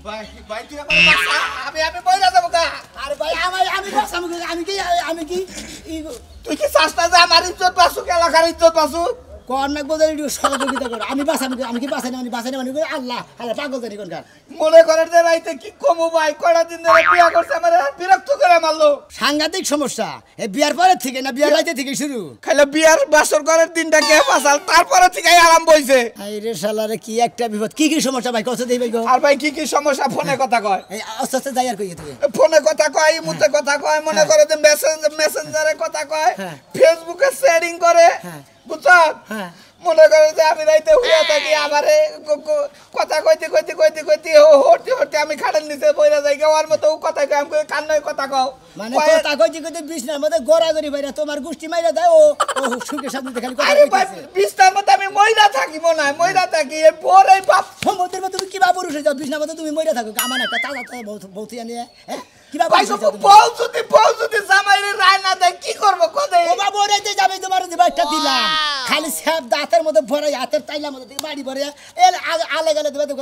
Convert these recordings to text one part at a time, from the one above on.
ভাই ভাই তুই আমার বাসা আমি বইরা যাব কা আরে ভাই আমি বাসা আমি কি তুই কি চাস না যে আমার ইজ্জত পাসু এলাকার ইজ্জত পাসু কর্ণাক বলে একটু সহযোগিতা করো আমি বাসা আমি কি বাসা না মানে আল্লাহ পাগল জানি কোনকার মনে করেন যে রাইতে কি কমু ভাই কয়টা দিন ধরে বিয়া করছে আমার বিরক্ত করে মারলো সাংঘাতিক সমস্যা এই বিয়ার পরে থেকে না বিয়ার রাইতে থেকে শুরু খাইলে বিয়ার বাসর ঘরের দিনটা কে পাসাল তারপরে থেকে আরাম বইছে আরে শালারে কি একটা বিপদ কি সমস্যা ভাই কত দেই ভাই গো আর ভাই কি সমস্যা ফোনে কথা কয় এই আস্তে আস্তে যাই আর কই তুই ফোনে কথা কয় ইমুতে কথা কয় মনে করে যে মেসেঞ্জারে কথা কয় ফেসবুকে শেয়ারিং করে বুঝছ হ্যাঁ মনে করে যে আমি রাইতে হইয়া থাকি আমারে কথা কইতে হতে আমি খাটের নিচে বইরা যাই ওর মতো কথা কয় আমি কান্নায় কথা কও মানে কথা কইতে বিছনার মধ্যে গড়াগড়ি বাইরা তোমার গুষ্টি মাইরা দেয় ও সুখে শান্তিতে খালি কথা কইতেছে আরে ভাই বিছনার মধ্যে আমি মইরা থাকি মনে হয় মইরা থাকি এর পরেই বাপ সমুদ্রের মধ্যে তুমি কি বা পুরুষ হয়ে যাও বিছনার মধ্যে তুমি মইরা থাকো আমার একটা তাজা বউতিয়া নিয়ে হ্যাঁ কি বা বউ যদি জামাইরে রায় না দেয় কি করব কোদে ও বাবা ওরাইতে যাবে তোমার দিবা একটা দিলাম খালি স্যাপ দাঁতের মধ্যে ভরে হাতের তাইলার মধ্যে থেকে বাড়ি ভরে এর আলে গেলে দেবে তো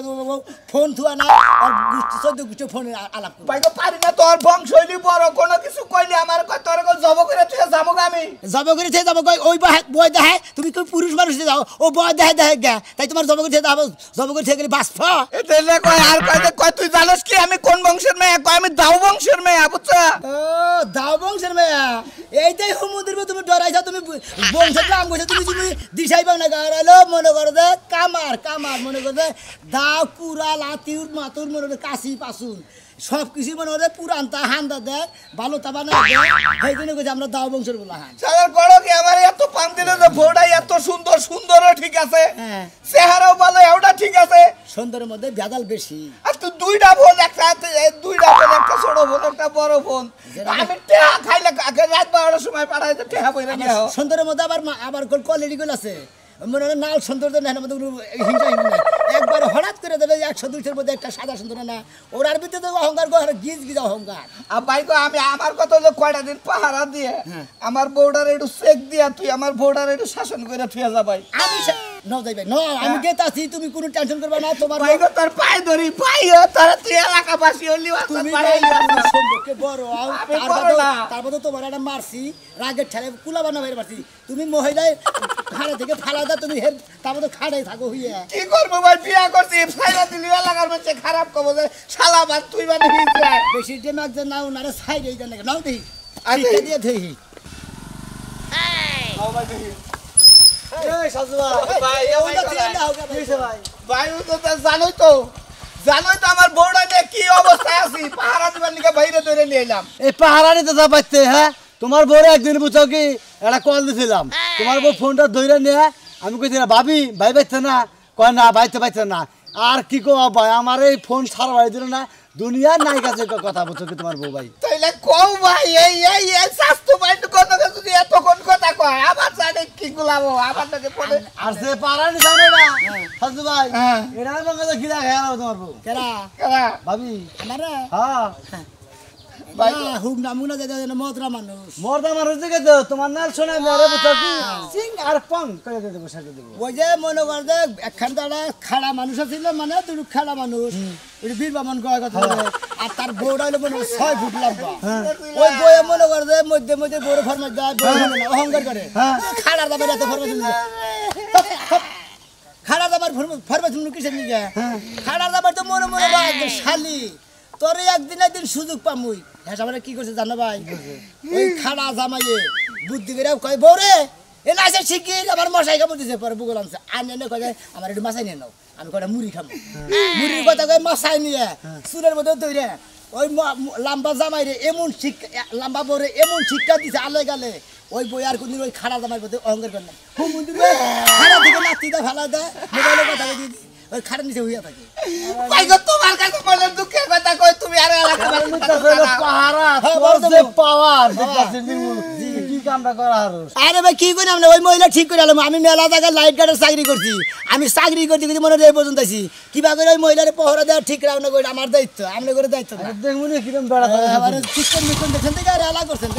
ফোন থুয়া না আর গুষ্টি 14 গুষ্টি ফোনে আলাপ ভাই গো পারি না তোর বংশৈলী বড় কোনো কিছু কইলে আমার কয় তোর গো জব করে তুই যাবো আমি জব করে তুই যাবো কই ওই বয় দেখে তুমি কই পুরুষ মানুষ যাও ও বয় দেখে গে তাই তোমার জব করে যাবো জব করে থেকে বাসফ এতেলে কয় আর কয় তুই জানোস কি আমি কোন বংশের মেয়ে কয় আমি দাও বংশের মেয়ে বুঝছো ও দাও বংশের মেয়ে এইটাই সমুদ্রের মধ্যে তুমি ডরাইছো তুমি বংশের নাম কইছো তুমি দিশাই পাও না গারালো মনে করো যে কামার মনে করো যে দাও কুড়া লাতিউর মাতুর মনে করো কাশি পাসুন সব কিছু মনে করে পুরানটা হান্দা দেয় ভালো তাবা না সেই জন্য কইছে আমরা দাও বংশের বলা হান সালার বড় কি আমার এত পান দিলে যে ভোড়াই এত সুন্দরও ঠিক আছে হ্যাঁ চেহারাও ভালো এওটা ঠিক আছে সুন্দরের মধ্যে ভেজাল বেশি আর তুই দুইটা বোন একটা ছোট বোন একটা বড় বোন আমি টেহা খাইলে রাত 12টার সময় পাঠাইতে টেহা বইরা নিয়ে আও সুন্দরের মধ্যে আবার কোয়ালিটি গুলো আছে মনে হয় নাল সুন্দর না মধ্যে হিংসা একবার হঠাৎ করে দেবে 100-200 মধ্যে একটা সাদা সুন্দর না ওরার ভিতরে তো অহংকার করে গিজ অহংকার আর ভাই গো আমি আমার কত যে কয়টা দিন পাহারা দিয়ে আমার বউডার একটু চেক দিয়া তুই আমার বউডার একটু শাসন করে থুয়া যা ভাই আমি ন যাই ভাই ন আমি গেতাছি তুমি কোনো টেনশন করবে না তোমার ভাই গো তোর পায়ে ধরি পাইও তোর তুই এলাকাবাসী হলি তুমি সম্পর্কে বড় তারপর তো তোমার একটা মারছি রাগের ঠেলে কুলা বানা বাইরে মারছি তুমি মহিলায় খাড়া থেকে ফালা দা তুমি তারপর তো খাড়াই থাকো হইয়া কি করবো ভাই বিয়া করছি ফাইলা দিলি এলাকার মধ্যে খারাপ কব যে শালা বাদ তুই মানে হিজরা বেশি ডেমাক যে নাও না সাইড এই জানে নাও দেই আচ্ছা দিয়ে দেই নাও ভাই দেই এই সাজু ভাই ওই তো না হোগা ভাই ভাই ও তো জানোই তো আমার বউড়া নিয়ে কি অবস্থায় আছি পাহারা দিবার নিকে বাইরে ধরে নিয়ে এলাম এই পাহারা নিতে যা পাইতে হ্যাঁ তোমার বউরে একদিন বুঝাও কি একটা কল দিছিলাম তোমার বউ ফোনটা ধরে নিয়ে আমি কইছিলাম ভাবি ভাই পাইছে না কয় না পাইছে না আর কি কো ভাই আমার এই ফোন ছাড়া ভাই দিল না দুনিয়ার নায়িকা যে কথা বলছো কি তোমার বউ ভাই তাইলে কও ভাই এই স্বাস্থ্য ভাই তো কত যদি এত কোন কথা কয় আবার জানে কি গুলাবো আবার তাকে পড়ে আর যে পাহারা নি জানে না সাজু ভাই এরা মঙ্গল গিলা খেলা তোমার বউ কেরা ভাবি আমারা হ্যাঁ ভাই হুক না মুনা দে দে মদরা মানুষ মর্দা মানুষ দিকে তো তোমার নাল শোনা মরে বুঝছো কি সিং আর পং করে দে দেব সাথে দেব ওই যে মনে কর যে একখান দাঁড়া খাড়া মানুষ ছিল মানে দুটো খাড়া মানুষ ওই বীর বামন কয় কথা আর তার বউটা হলো মনে 6 ফুট লম্বা ওই বউয়ে মনে কর যে মধ্যে বউরে ফরমাস দেয় অহংকার করে খাড়া দাবার এত ফরমাস খাড়া দাবার ফরমাস কিসের নিকে খাড়া দাবার তো মনে মনে শালি তোর একদিন সুযোগ পামুই হ্যাঁ সবাই কি করছে জানো ভাই ওই খাড়া জামাইয়ে বুদ্ধি করে কয় বউরে এ নাচে শিখি আমার মশাই খাবো দিছে পরে বুগল আনছে আনে কয় আমার একটু মাছাই নিয়ে নাও আমি কয়টা মুড়ি খাবো মুড়ির কথা কয় মশাই নিয়ে চুলের মধ্যে তৈরি ওই লম্বা জামাই রে এমন শিক্ষা লম্বা বউরে এমন শিক্ষা দিছে আলে গালে ওই বই আর কোনদিন ওই খাড়া জামাই মধ্যে অহংকার করে না খাড়া দিকে নাচতে দেয় ভালো দেয় মোবাইলের কথা দিয়ে ওই খাড়া নিচে হইয়া থাকে ভাই গো তোমার কাছে বলে দুঃখের কথা কই তুমি আর এলাকা পাহারা তোর যে পাওয়ার কি কামটা করা হারস আরে ভাই কি করি আমরা ওই মহিলা ঠিক করে আলাম আমি মেলা জায়গায় লাইট গার্ডের চাকরি করছি আমি চাকরি করতে কিন্তু মনে এই পর্যন্ত আছি কিবা করে ওই মহিলার পহরা দেওয়া ঠিক রাখনা করে আমার দায়িত্ব আমরা করে দায়িত্ব দেখুন কিরম বেড়া আবার সিস্টেম মিশন দেখেন থেকে আর এলা করছেন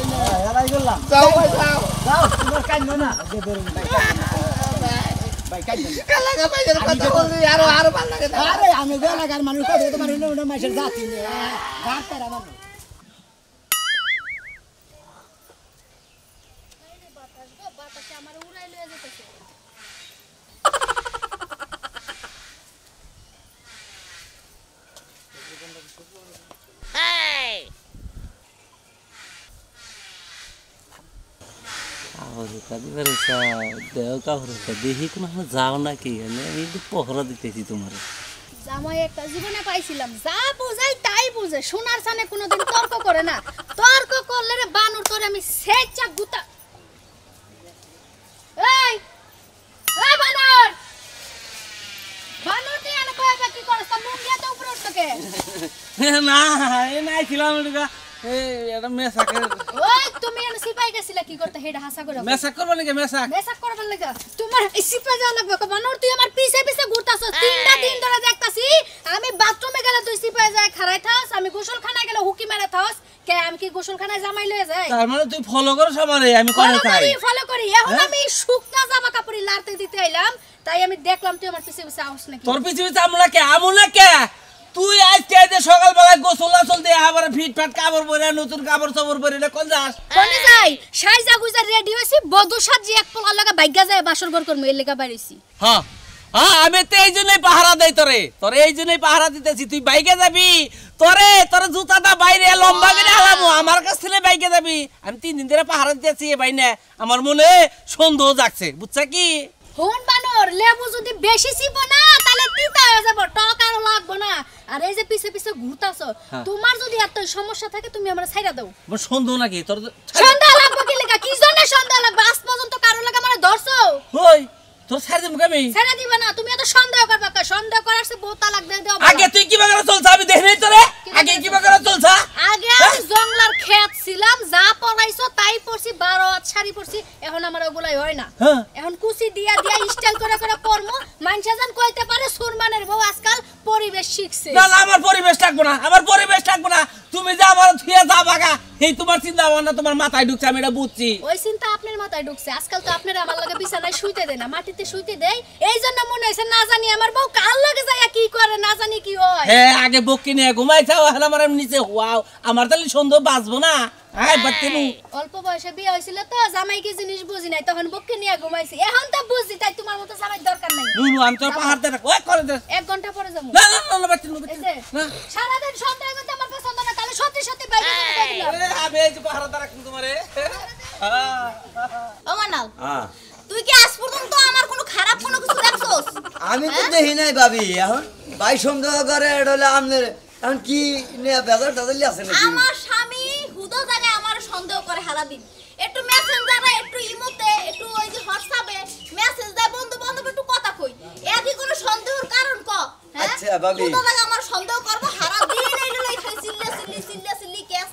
এলাই করলাম যাও ভাই যাও যাও তোমার কাজ না ভাই কাইদেন এলাকা বাইরের কথা বললি আরো ভালো লাগে না। আরে আমি এলাকার মানুষ কথা তোমার হইলো মাসের জাতি গাঁটার আমার দেখি কোনো যাও নাকি আমি পহরা দিতেছি তোমার জামাই একটা জীবনে পাইছিলাম যা বুঝাই তাই বুঝে সোনার সানে কোনোদিন তর্ক করে না তর্ক করলে রে বানুর তোরে আমি সেচা গুতা এই এই বানর বানর তুই এনে কয়বা কি করছ তা মুখ দিয়ে তো উপরে উঠকে না এ নাই ছিলাম এটা মেসাকে ওই তুমি এনে সিপাই গেছিলা কি করতে হেডা হাসা করে মেসাক করবো নাকি মেসাক মেসাক করবার লাগা তোমার এই সিপাই যাওয়া লাগবে বানর তুই আমার পিছে পিছে ঘুরতাছস তিনটা দিন ধরে দেখতাছি আমি বাথরুমে গেলে তুই সিপাই যায় খাড়াই থাস আমি গোসলখানায় গেলে হুকি মেরে থাস কে আমি কি গোসলখানায় জামাই লয়ে যাই তার মানে তুই ফলো করছ আমারে আমি করে তাই ফলো করি এখন আমি শুকনা জামা কাপড় লাড়তে দিতে আইলাম তাই আমি দেখলাম তুই আমার পিছে পিছে আউস নাকি তোর পিছে আমলা কে তুই আজকে এই যে সকালবেলা গোসল আসল দিয়ে আবার ফিটফাট কাপড় পরে নতুন কাপড় চোপড় পরে না কোন যাস কোনে যাই সাইজা গুজা রেডি হইছি বধু সাজি এক পোলা লাগা ভাগ্যা যায় বাসর ঘর করব এর লাগা বাইরেছি হ্যাঁ হ্যাঁ আমি তো এই জন্যই পাহারা দেই তোরে এই জন্যই পাহারা দিতেছি তুই বাইকে যাবি তোর জুতাটা বাইরে লম্বা করে হালামু আমার কাছ থেকে বাইকে যাবি আমি 3 দিন ধরে পাহারা দিতেছি এ বাইনে আমার মনে সন্দেহ জাগছে বুঝছা কি হন বানর লেবু যদি বেশি ছিপ না তাহলে তিতা হয়ে যাব টক আর লাগবো না আর এই যে পিছে পিছে ঘুরতাছো তোমার যদি এত সমস্যা থাকে তুমি আমারে ছাইরা দাও আমার সন্দেহ নাকি তোর সন্দেহ লাগবে কি লাগা কি জন্য সন্দেহ লাগবে আজ পর্যন্ত কারো লাগা আমারে ধরছো হই তোর ছাড় দিমু আমি ছাইরা দিবা না তুমি এত সন্দেহ করবা কা সন্দেহ করার সে বহুত তালাক দিয়ে দাও আগে তুই কি বাগারে চলছ আমি দেখি নাই তোরে আগে কি বাগারে চলছ আগে আমি জংলার খেত ছিলাম যা পড়াইছো তাই পড়ছি 12 হাত শাড়ি পড়ছি এখন আমার ওগুলাই হয় না এখন কুচি দিয়া দিয়া স্টাইল করে করে পরমু মানসা জান কইতে পারে সুরমানের বউ আজকাল পরিবেশ শিখছে না আমার পরিবেশ থাকবো না তুমি যা আমার থিয়া যা বাগা এই তোমার চিন্তা ভাবনা তোমার মাথায় ঢুকছে আমি এটা বুঝছি ওই চিন্তা আপনার মাথায় ঢুকছে আজকাল তো আপনারা আমার লগে বিছানায় শুইতে দেয় না মাটিতে শুইতে দেয় এইজন্য মনে হইছে না জানি আমার বউ কাল লগে যায় কি করে না জানি কি হয় হ্যাঁ আগে বক্কি নিয়ে ঘুমাইছাও এখন আমার নিচে ওয়াও আমার তাহলে সন্দেহ বাঁচবো না আয় বাচ্চানু অল্প বয়সে বিয়ে হইছিল তো জামাই কি জিনিস বুঝি নাই তখন বক্কি নিয়ে ঘুমাইছি এখন তো বুঝি তাই তোমার মতো জামাই দরকার নাই নুনু আমি তো পাহাড় দেখ ওই করে দে 1 ঘন্টা পরে যাবো না বাচ্চানু না সারা দিন সন্দেহ করতে আমার পছন্দ না তাহলে সত্যি সত্যি বাইরে যাবো আমি এই যে পাহাড় দা রাখুন তোমারে ও মানাল তুই কি আজ পর্যন্ত আমার কোনো খারাপ কোনো কিছু দেখছস আমি তো দেখি নাই ভাবি এখন ভাই সন্দেহ করে এটা হলে আপনার এখন কি নিয়ে বেজার টাজালি আছে নাকি আমার স্বামী হুদো জায়গায় আমার সন্দেহ করে হারা দিন একটু মেসেঞ্জারে একটু ইমোতে একটু ওই যে হোয়াটসঅ্যাপে মেসেজ দেয় বন্ধু বান্ধব একটু কথা কই একই কোনো সন্দেহের কারণ ক হ্যাঁ আচ্ছা ভাবি হুদো জায়গায় আমার সন্দেহ করব হারা দিন এইলো লাই খাই সিল্লি ক্যাস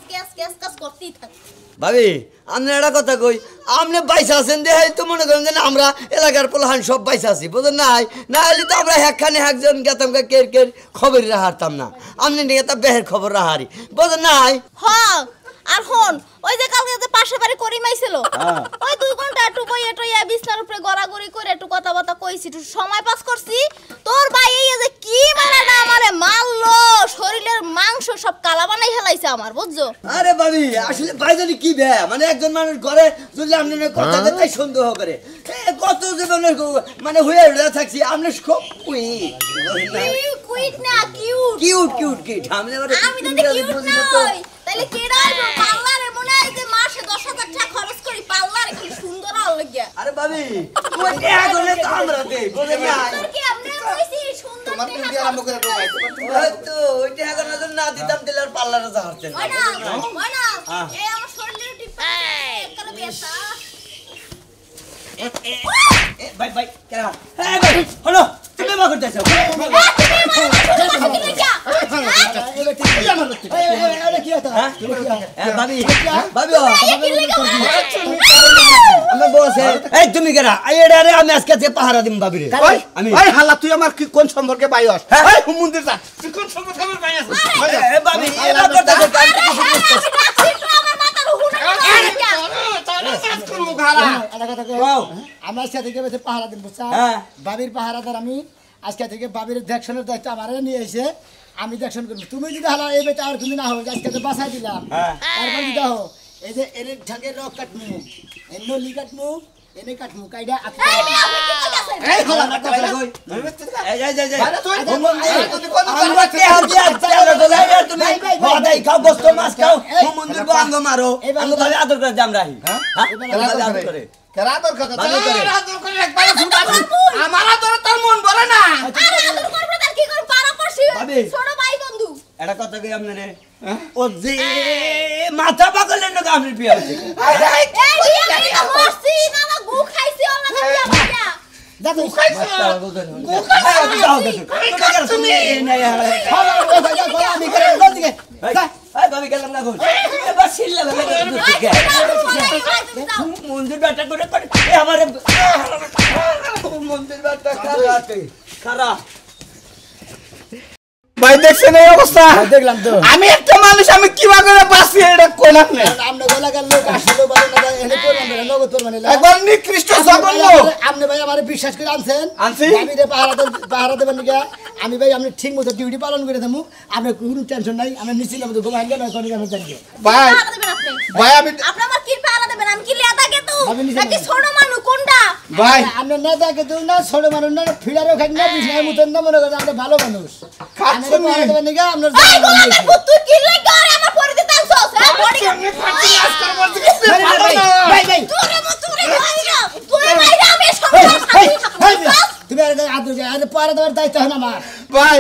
করতেই থাকে ভাবি আপনি একটা কথা কই আপনি বাইসা আছেন দেখাই তো মনে করেন যে আমরা এলাকার পোলাহান সব বাইসা আছি বুঝলেন নাই না হলে তো আমরা একখানে একজন গেতাম কের কের খবর রাহারতাম না আপনি নিয়ে তা বেহের খবর রাহারি বুঝলেন নাই হ্যাঁ আর হন ওই যে কালকে যে পাশে বাড়ি করিমাইছিল ওই 2 ঘন্টা একটু বইয়ে টইয়া বিছনার উপরে গড়াগড়ি করে একটু কথাবার্তা কইছি একটু সময় পাস করছি তোর ভাই এই যে কি মানে না আমারে মারলো শরীরের মাংস সব কালা বানাই হেলাইছে আমার বুঝছো আরে ভাবি আসলে ভাইজানি কি বে মানে একজন মানুষ ঘরে যদি আপনি কথা তাই সন্দেহ করে কত জীবনের মানে হয়ে থাকছি আপনি খুব কুইট না কিউট কিউট আমি তো কিউট না তাইলে কেডা আইবো পার্লারে মনে হয় যে মাসে 10,000 টাকা খরচ করি পার্লারে কি সুন্দর আর লাগিয়া আরে ভাবি ওই টাকা গলে তো আমরা দেই বুঝেন না তোর কি আপনি কইছি সুন্দর তোমার তুমি দিয়ে আরম্ভ করে দাও ভাই হয়তো ওই টাকা গলে তো না দিতাম দিলার পার্লারে যা হারতেন ওই না এই আমার শরীরের টিপা কালে বেসা ভাই কেন হ্যাঁ ভাই হলো তুমি মা করতেছ তুমি কেনা আমি আজকে পাহারা দিম ভাবি আমি হালা তুই আমার কি কোন সম্পর্কে বাইস মন্দির যা তুই কোন সম্পর্কে আমার বাইস ভাবি আমার আজকে থেকে বেশি পাহারা দিন বুঝছা হ্যাঁ। বাবির পাহারাদার আমি আজকে থেকে বাবির দেখশনের দায়িত্ব আমারে নিয়ে এসে আমি দেখশন করবো তুমি যদি হালা এই বেটা আর তুমি না হোক আজকে তো বাসায় দিলাম তারপর যদি হো এই যে এর ঢাকে রক কাটমু এর নলি কাটমু এনে কাটমু কাইডা এই মেয়ে, আপনি কি কইতাছেন? এই হলা আমার টাকা কই এই যাই ভাইরা তুই আমরা কে হাল দিয়া চালা দলাই রে তুমি হদাই খাও গোস্ত মাছ খাও মন্দির গো আঙ্গ মারো আঙ্গ ভাবে আদর করে জাম রাহি হ্যাঁ আদর করে কেরা তোর কথা ভালো করে। আদর করে একবার শুনতা আমার আদর তোর মন বলে না আরে আদর করবে তার কি করে পারা করছি ভাবি। ছোট ভাই বন্ধু এটা কথা কই আপনারে ও যে মাথা পাগলের না আপনি বিয়া হইছে এই বিয়া আমি তো মরছি মামা গু খাইছি ওর লাগে বিয়া করিয়া দেখো মাথা পাগল তুমি আমি করে কোন দিকে এই ভাবি গেলাম না কই এবার ছিল্লা লাগে মন্দির বাটা করে আমারে মন্দির বাটা খারাপ ভাই দেখছেন এই অবস্থা দেখলাম তো আমি একটা মানুষ আমি কিভাবে করে বাঁচি এটা কোলাম না আমনে গোলাকার লোক আসলে বলে না এনে করলাম না নগদ তোর মানে একবার নিকৃষ্ট জঘন্য আপনি ভাই আমারে বিশ্বাস করে আনছেন আনছি? আমি রে পাহারা দেবেন নাকি আমি ভাই আপনি ঠিক মতো ডিউটি পালন করে দেবো আপনার কোনো টেনশন নাই আমরা নিশ্চিন্ত মতো ঘুমাই গেলে কোন আমি জানি ভাই পাহারা দেবেন আপনি ভাই আমি আপনি আমার কি পাহারা দেবেন আমি কি লিয়া থাকে তো আমি নিচে নাকি নামি। ছোট মানুষ কোনটা ভাই আপনি না দেখে তো না ছোট মানুষ না ফিরারও খাই না বিছানার মতন না মনে করেন আপনি ভালো মানুষ আপনি খাচ্ছেন পাহারা দেবেন নাকি আপনার এই গোলামে ভূত তুই কি লাগা আরে আমার পরে দিতে আনছস হ্যাঁ বডি ভাই ভাই তোরে মাইরা তুই মাইরা আমি সব তুমি আর পাহারা দেওয়ার দায়িত্ব হয় না আমার ভাই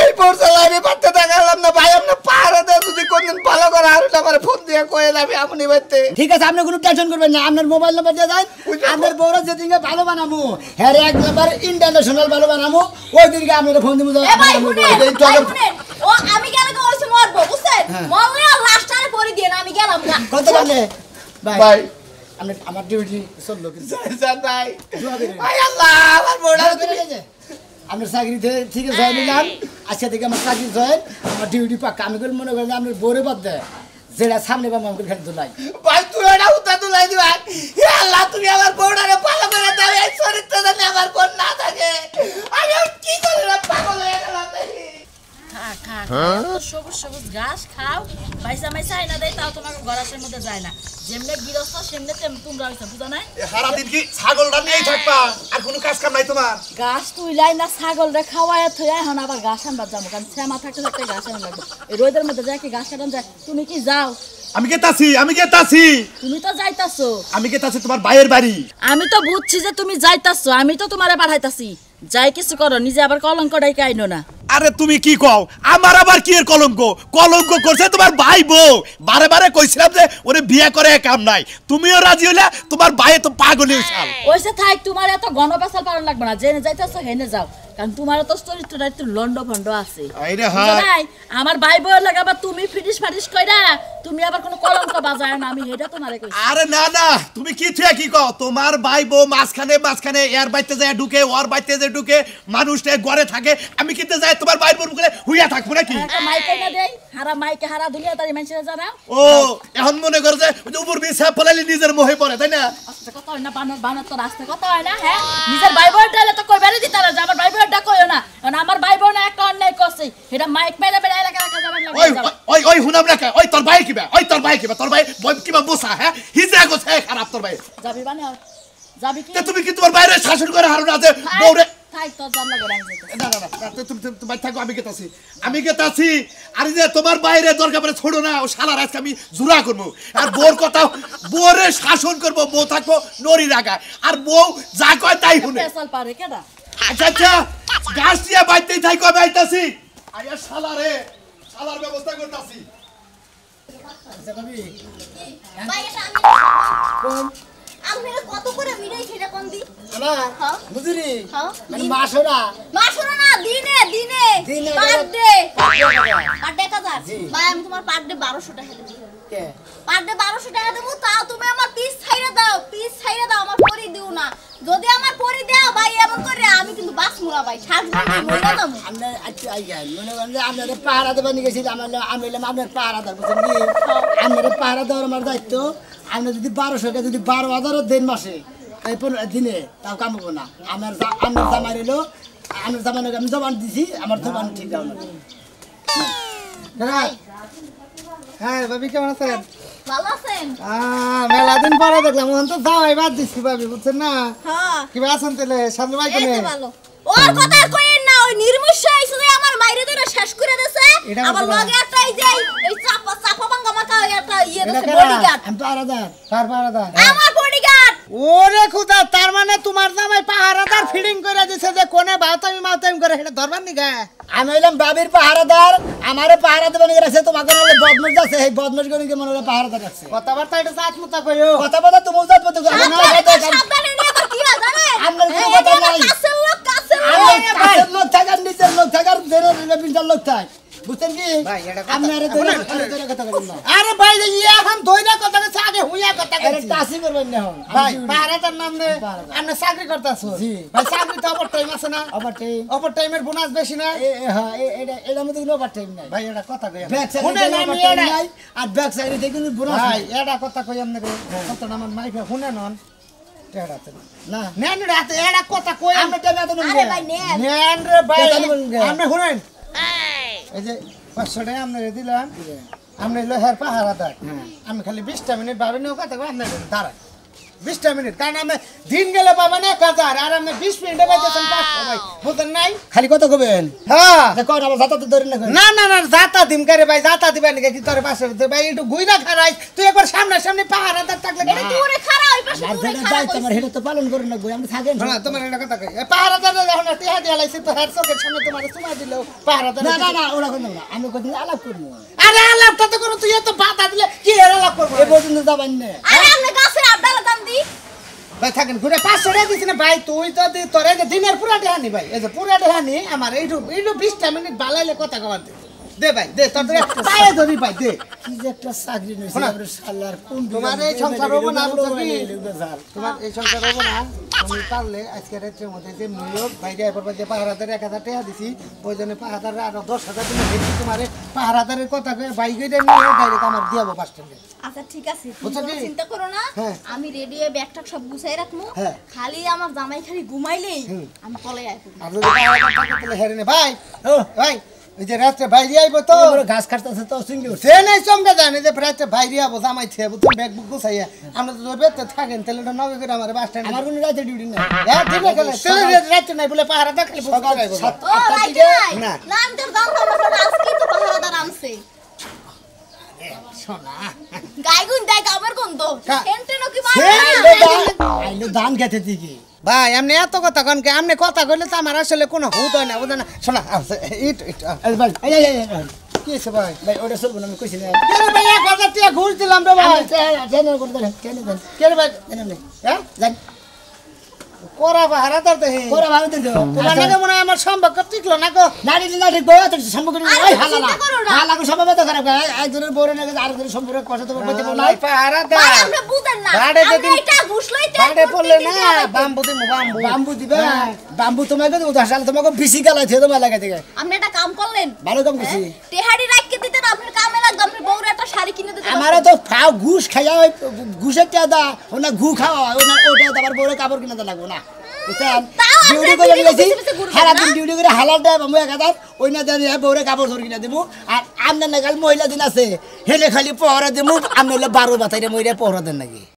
এই পর্যায়ে আমি পারতে দেখালাম না ভাই আপনি পাহাড়ে দেয় যদি কোনদিন ভালো করে আর আমার ফোন দিয়ে কয়ে আমি আপনি বাইতে ঠিক আছে আপনি কোনো টেনশন করবেন না আপনার মোবাইল নাম্বার দিয়ে দেন আপনার বউরা যেদিনকে ভালো বানাবো হ্যাঁ এক নাম্বার ইন্টারন্যাশনাল ভালো বানাবো ওই দিনকে আপনার ফোন দিব এ ভাই শুনেন ভাই শুনেন ও আমি গেলে তো ওইসে মরবো বুঝছেন মরলে আর লাস্টারে পরে দিয়ে না আমি গেলাম না কত বলে ভাই ভাই আপনি আমার ডিউটি চললো কিন্তু ভাই ভাই আল্লাহ আমার বড় আপনার চাকরিতে ঠিক আছে জয়েন নিলাম আজকে থেকে আমার চাকরি জয়েন আমার ডিউটি পাক্কা আমি করে মনে করেন আপনার বোরে বাদ দেয় যেটা সামনে বা আমাকে খালি তোলাই ভাই তুই এটা উত্তর তুলাই দিবা হে আল্লাহ তুমি আমার বউটারে ভালো করে দাও এই চরিত্র জানি আমার বোন না থাকে আমি আর কি করে পাগল হয়ে গেলাম দেখি খা খা সবুজ সবুজ ঘাস খাও পয়সা মাইসা আইনা দেয় তাও তোমাকে গলাশের মধ্যে যায় না যেমনে গিরস্ত সেমনে তোমরা হইছো বুঝো না সারাদিন কি ছাগলটা নিয়েই থাকবা আর কোনো কাজ কাম নাই তোমার গাছ তুইলাই না ছাগল রে খাওয়ায় থইয়া এখন আবার ঘাস আনবার যাবো কারণ শ্যামা থাকতে থাকতে ঘাস আনা লাগবে এই রোদের মধ্যে যায় কি ঘাস কাটান যায় তুমি কি যাও আমি গেতাছি তুমি তো যাইতাছো আমি গেতাছি তোমার ভাইয়ের বাড়ি আমি তো বুঝছি যে তুমি যাইতাছো আমি তো তোমারে পাঠাইতাছি যাই কিছু করো নিজে আবার কলঙ্ক ডাইকে আইনো না আরে তুমি কি কও আমার আবার কি এর কলঙ্ক করছে তোমার ভাই বউ বারে বারে কইছিলাম যে ওরে বিয়ে করে কাম নাই তুমিও রাজি হইলা তোমার ভাই তো পাগল হইছাল ওইসে থাক তোমার এত ঘন পেশাল পালন লাগবে না জেনে যাইতাছো হেনে যাও কারণ তোমার তো চরিত্রটা একটু লন্ড ভন্ড আছে আইরে বুঝো হায় নাই? আমার ভাই বউয়ের লাগে আবার তুমি ফিটিস ফাটিস কইরা তুমি আবার কোনো কলঙ্ক বাজায় না আমি হেটা তোমারে কইছি আরে না না তুমি কি থিয়া কি কও তোমার ভাই বউ মাঝখানে এর বাইতে যায় ঢুকে ওর বাইতে যায় ঢুকে মানুষটা ঘরে থাকে আমি কিতে যাই তোমার ভাই বউ মুখে হুইয়া থাকবো নাকি একটা মাইকে না দেই হারা মাইকে হারা দুনিয়া তারি মানুষের জানা ও এখন মনে করে যে ওই যে উপর বিছা ফলালি নিজের মোহে পড়ে তাই না আস্তে কথা হয় না বানর তো রাস্তা কথা হয় না হ্যাঁ নিজের ভাই বোন ডালে তো কই বেরে দিতে না যে আমার ভাই বোনটা কইও না কারণ আমার ভাই বোন একটা অন্যায় করছে এটা মাইক মেরে বেরে এলাকা যাবার ওই লাগে ওই ওই হুনাম রাখা ওই তোর ভাই তোর ভাই কিবা বসা হ্যাঁ হিজা গোছে খারাপ তোর ভাই যাবি মানে যাবি কি তে তুমি কি তোমার বাইরে শাসন করে হারো না যে বউরে থাক তো জানলা করে আমি যেতে না তুমি ভাই থাকো আমি গেতাছি আরে যে তোমার বাইরে দরকার পড়ে ছোড়ো না ও শালার আজকে আমি জুরা করবো আর বউর কথা বউরে শাসন করবো বউ থাকবো নরি রাখা আর বউ যা কয় তাই শুনে পেছাল পারে কেডা আচ্ছা গাছ দিয়ে বাইতেই থাকো আমি আইতাছি আরে শালার ব্যবস্থা করতাছি ভাই এটা আমি কত করে মিলাই সেটা কোন দি আমার হ্যাঁ। বুঝলি হ্যাঁ। মানে মাসরা মাসুরা না দিনে দিনে পার ডে পার ডে কাজার জি। ভাই আমি তোমার পার ডে 1200 টাকা দেব কে পার ডে 1200 টাকা দেব তাও তুমি আমার পিস ছাইরা দাও আমার পরি দিও না যদি আমার পরি দাও ভাই এমন করে আমি কিন্তু বাস মুরা ভাই ছাড়বো না মইরা দাও আমরা আচ্ছা আই যাই মনে করেন যে আপনাদের পাহারা দেবেন গেছি আমি আপনার পাহারা দেব বুঝলেন কি আপনাদের পাহারা দেওয়ার আমার দায়িত্ব আপনি যদি 1200 টাকা যদি 12,000 দেন মাসে এই দিনে তাও কামাবো না আমার জামাই রইলো আমার জামাইকে আমি জবান দিছি আমার জবান ঠিক দাও না হ্যাঁ ভাবি কেমন আছেন ভালো আছেন মেলা দিন পরে দেখলাম ওখান তো যাওয়াই বাদ দিচ্ছি ভাবি বুঝছেন না হ্যাঁ কিবা আছেন তাহলে সামনে ভাই এই কেন তো ভালো ওর কথা আর কইেন না ওই নির্মুষ আইছে যে আমার মাইরে ধরে শেষ করে দেছে এটা আবার বলবা। লগে একটা এই যে এই চাপা ভাঙা মাথা একটা ইয়ে এটা দেছে কারা? বডিগার্ড আমি তো আলাদা কার পাহারাদা আমার বডিগার্ড ওরে খুদা তার মানে তোমার জামাই পাহারাদার ফিডিং করে দিছে যে কোনে বাতামি মাতামি করে এটা ধরবার নি গা আমি হইলাম বাবির পাহারাদার আমারে পাহারা দেবেন গেছে তোমাকে হলে বদমাশ আছে এই বদমাশ গনিকে মনে হলে পাহারাদার আছে কথাবার্তা এটা জাত মতো কইও কথা বলা তুমি উজাত পড়তে সাবধানে নিয়ে তো কি হয় জানেন আপনার কোনো কথা নাই। কাছের লোক কাছের লোক থাকার নিচের লোক থাকার বিঞ্জার লোক থাক বুঝছেন কি ভাই, এটা কথা- আপনার কথা বলুন না আরে ভাই ইয়া এখন ধইরা কথা কইছে আগে হুইয়া কথা আরে কইছে টাসি করবেন না এখন ভাই পাহারাদার নাম নে পাহারাদার। আপনি চাকরি করতেছো জি। ভাই চাকরি তো ওভার টাইম আছে না আবার টাইম ওভার টাইমের বোনাস বেশি না হ্যাঁ এটা মধ্যে কোনো আবার টাইম নাই ভাই এটা কথা কই ব্যাক শুনে সাইডে না আবার আমি টাইম এটা নাই আর ব্যাক সাইডে থেকে কোনো বোনাস ভাই নাই এটা কথা কই আমনে রে কত না আমার মাইফে শুনে নন টেড়াতে না নেন রাতে এটা কথা কই আমরা টাইম এত আরে ভাই নেন নেন রে ভাই কথা বলুন গে। আপনি শুনেন এই যে 500 টাকা আপনারে দিলাম আপনি লোহের পাহারাদার আমি খালি 20টা মিনিট ভাবে নিও কথা কই আপনার দাঁড়ান 20টা মিনিট কারণ আমি দিন গেলে পাবেন 1000 আর আপনি 20 মিনিটে পাইতেছেন 500 ভাই বুঝেন নাই খালি কত কবেন হ্যাঁ কর আবার যাতা তো ধরে না না না না যাতা দিম করে ভাই যাতা দিবেন নাকি কি তোর পাশে ভাই একটু গুইরা খারাই তুই একবার সামনে সামনে পাহারাদার থাকলে এটা দূরে খাড়া ওই পাশে আর দূরে যেটা খাড়া দায়িত্ব আমার সেটা তো পালন করে না বই আমরা থাকেন না তোমার একটা কথা কই পাহারাদার যখন টিহা দিয়া লাইছি তো হেড চোখের সামনে তোমার চুমা দিলো পাহারাদার না না না ওরা কোনো না আমি কদিন আলাপ করবো আরে আলাপটা তো করো তুই এত বাধা দিলে কি এর আলাপ করবো এ পর্যন্ত যাবেন না আরে আপনি গাছের আড্ডালা দান দি ভাই থাকেন ঘুরে 500 টাকা দিছি না ভাই তুই তো তোর এই যে দিনের পুরা টেহানি ভাই এই যে পুরা টেহানি আমার এইটু 20টা মিনিট বালাইলে কথা কবার দে ভাই দে তোর পায়ে ধরি ভাই দে কি যে একটা চাকরি নিয়েছে শোনা। আমরা শালার কোন তোমার এই সংসার হবো না বুঝছো কি তোমার এই সংসার হবো না তুমি পারলে আজকে রাত্রের মধ্যে যে নিয়োগ বাইরে এবার যে পাহারাদার 1000 টাকা দিছি ওই জন্য পাহারাদার আরো 10,000 তুমি দেখি তোমার পাহারাদারের কথা কয়ে বাইকে নিয়ে ডাইরেক্ট আমার দিয়াবো বাস স্ট্যান্ডে আচ্ছা ঠিক আছে তুমি বুঝছো কোনো কি? চিন্তা করো না হ্যাঁ। আমি রেডি হয়ে ব্যাগটা সব গুছাই রাখবো হ্যাঁ। খালি আমার জামাই খালি ঘুমাইলেই আমি কলে আইবো আর যদি পাহারাদার থাকে তাহলে হেরে নে ভাই ও ভাই ওই যে রাত্রে বাইরে আইবো তো ঘাস কাটতেছে তো সিঙ্গি সে নাই চমকে জানি যে রাত্রে বাইরে আবো জামাই থেকে বুঝছো ব্যাগ বুক গুছাইয়া আমরা তো বেতে থাকেন তাহলে ওটা নবে করে আমার বাস স্ট্যান্ডে আমার কোনো রাতে ডিউটি নাই হ্যাঁ ঠিক আছে তাহলে রাত্রে নাই বলে পাহারাদার খালি বুক সকাল করাইবো 7 ও 8টার রাইট দিকে নাই না। না আমি তো জানতাম না আজকে তো পাহারাদার আনছে শোনা গাইগুন দেখ আমার কোন তো কা- টেনটেন কি আইলো ধান খেতে দিকে ভাই আপনি এত কথা কন কে আপনি কথা কইলে তো আমার আসলে কোনো হুদ হয় না বুঝেন না শোনা ইট ইট এই ভাই এই কি আছে ভাই ভাই ওটা চলবো না আমি কইছি না কেন ভাই 1000 টাকা ঘুষ দিলাম রে ভাই জানেন করে দেন কেন দেন কেন ভাই জানেন হ্যাঁ জান কোরা পাহারাদার দেখি পরে ভালো দিন তোমার নাকি মনে হয় আমার সম্পর্ক টিকলো না গো নারী নারী গোয়া তো সম্পর্ক আরে এই হালালা চিন্তা করো না। হালাকে সম্পর্ক তো খারাপ একজনের বউরে নাকি আরেকজনের সম্পর্ক কথা তো বলতে পারো না ভাই পাহারাদার ভাই আপনি বুঝেন না বাড়ে আপনি যেদিন- এটা ঘুষ লইতে বাড়ে পড়লে না বাম্বু দিমু বাম্বু বাম্বু দিবে বাম্বু তোমাকে তো উদাহরণ তোমাকে বিসি গালাই থেকে তোমার লাগা থেকে আপনি একটা কাম করলেন ভালো কাম করছি টেহাড়ি রাখকে দিতেন আপনার কামে লাগতো আপনি বউরে একটা শাড়ি কিনে দিতেন আমারও তো ফাও ঘুষ খাইয়া ওই ঘুষের টাদা ওনা ঘু খাওয়া ওনা ওটা আবার বউরে কাপড় কিনে লাগবো না বুঝছেন তাও আপনি ডিউটি করে বিড়ি গেছি পিছে পিছে ঘুরবেন সারা না? দিন ডিউটি করে হালাল দেয় আমি একাদার ওই না দেন বউরে কাপড় ধরে কিনে দেবো আর আমনে নাগাল মহিলা দিন আছে হেলে খালি পহরা দেবো আমনে হলে 12 বাতাইরে মহিলা পহরা দেন নাকি